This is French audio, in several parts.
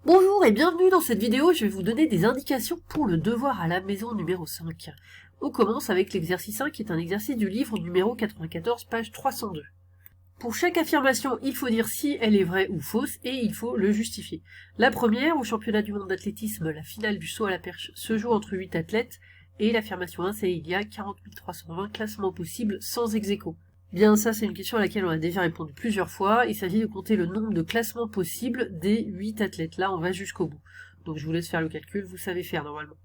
Bonjour et bienvenue dans cette vidéo, je vais vous donner des indications pour le devoir à la maison numéro 5. On commence avec l'exercice 1 qui est un exercice du livre numéro 94, page 302. Pour chaque affirmation, il faut dire si elle est vraie ou fausse et il faut le justifier. La première, au championnat du monde d'athlétisme, la finale du saut à la perche se joue entre 8 athlètes et l'affirmation 1 c'est il y a 40 320 classements possibles sans ex-aequo. Bien, ça c'est une question à laquelle on a déjà répondu plusieurs fois. Il s'agit de compter le nombre de classements possibles des 8 athlètes. Là, on va jusqu'au bout. Donc je vous laisse faire le calcul, vous savez faire normalement.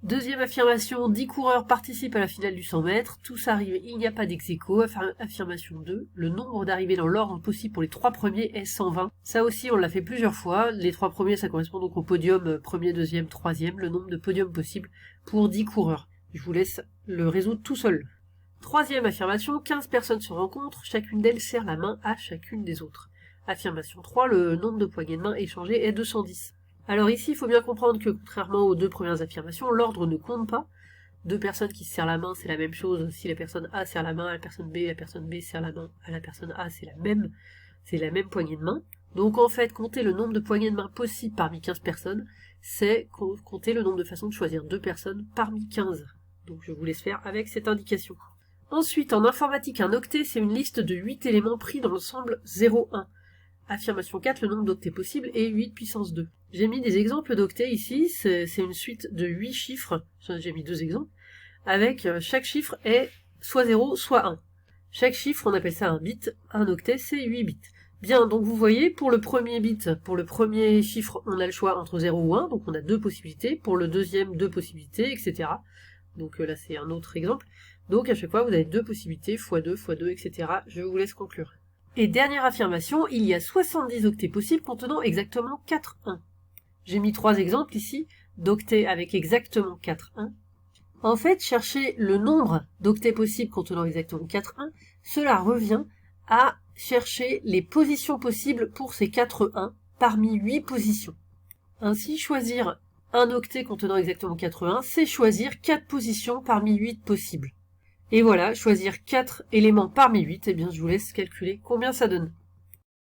Deuxième affirmation, 10 coureurs participent à la finale du 100 mètres. Tous arrivent, il n'y a pas d'ex-aequo. Affirmation 2, le nombre d'arrivées dans l'ordre possible pour les 3 premiers est 120. Ça aussi, on l'a fait plusieurs fois. Les 3 premiers, ça correspond donc au podium premier, deuxième, troisième, le nombre de podiums possibles pour 10 coureurs. Je vous laisse le résoudre tout seul. Troisième affirmation, 15 personnes se rencontrent, chacune d'elles serre la main à chacune des autres. Affirmation 3, le nombre de poignées de main échangées est 210. Alors ici, il faut bien comprendre que, contrairement aux deux premières affirmations, l'ordre ne compte pas. Deux personnes qui se serrent la main, c'est la même chose. Si la personne A serre la main à la personne B serre la main à la personne A, c'est la même poignée de main. Donc en fait, compter le nombre de poignées de main possibles parmi 15 personnes, c'est compter le nombre de façons de choisir deux personnes parmi 15. Donc je vous laisse faire avec cette indication. Ensuite, en informatique, un octet, c'est une liste de 8 éléments pris dans l'ensemble 0,1. Affirmation 4, le nombre d'octets possibles est 8 puissance 2. J'ai mis des exemples d'octets ici, c'est une suite de 8 chiffres, j'ai mis 2 exemples, avec chaque chiffre est soit 0, soit 1. Chaque chiffre, on appelle ça un bit, un octet, c'est 8 bits. Bien, donc vous voyez, pour le premier bit, pour le premier chiffre, on a le choix entre 0 ou 1, donc on a 2 possibilités, pour le deuxième, 2 possibilités, etc. Donc là, c'est un autre exemple. Donc à chaque fois, vous avez 2 possibilités, x2, x2, etc. Je vous laisse conclure. Et dernière affirmation, il y a 70 octets possibles contenant exactement 4 1. J'ai mis 3 exemples ici, d'octets avec exactement 4 1. En fait, chercher le nombre d'octets possibles contenant exactement 4 1, cela revient à chercher les positions possibles pour ces 4 1 parmi 8 positions. Ainsi, choisir un octet contenant exactement 4 1, c'est choisir 4 positions parmi 8 possibles. Et voilà, choisir 4 éléments parmi 8, eh bien je vous laisse calculer combien ça donne.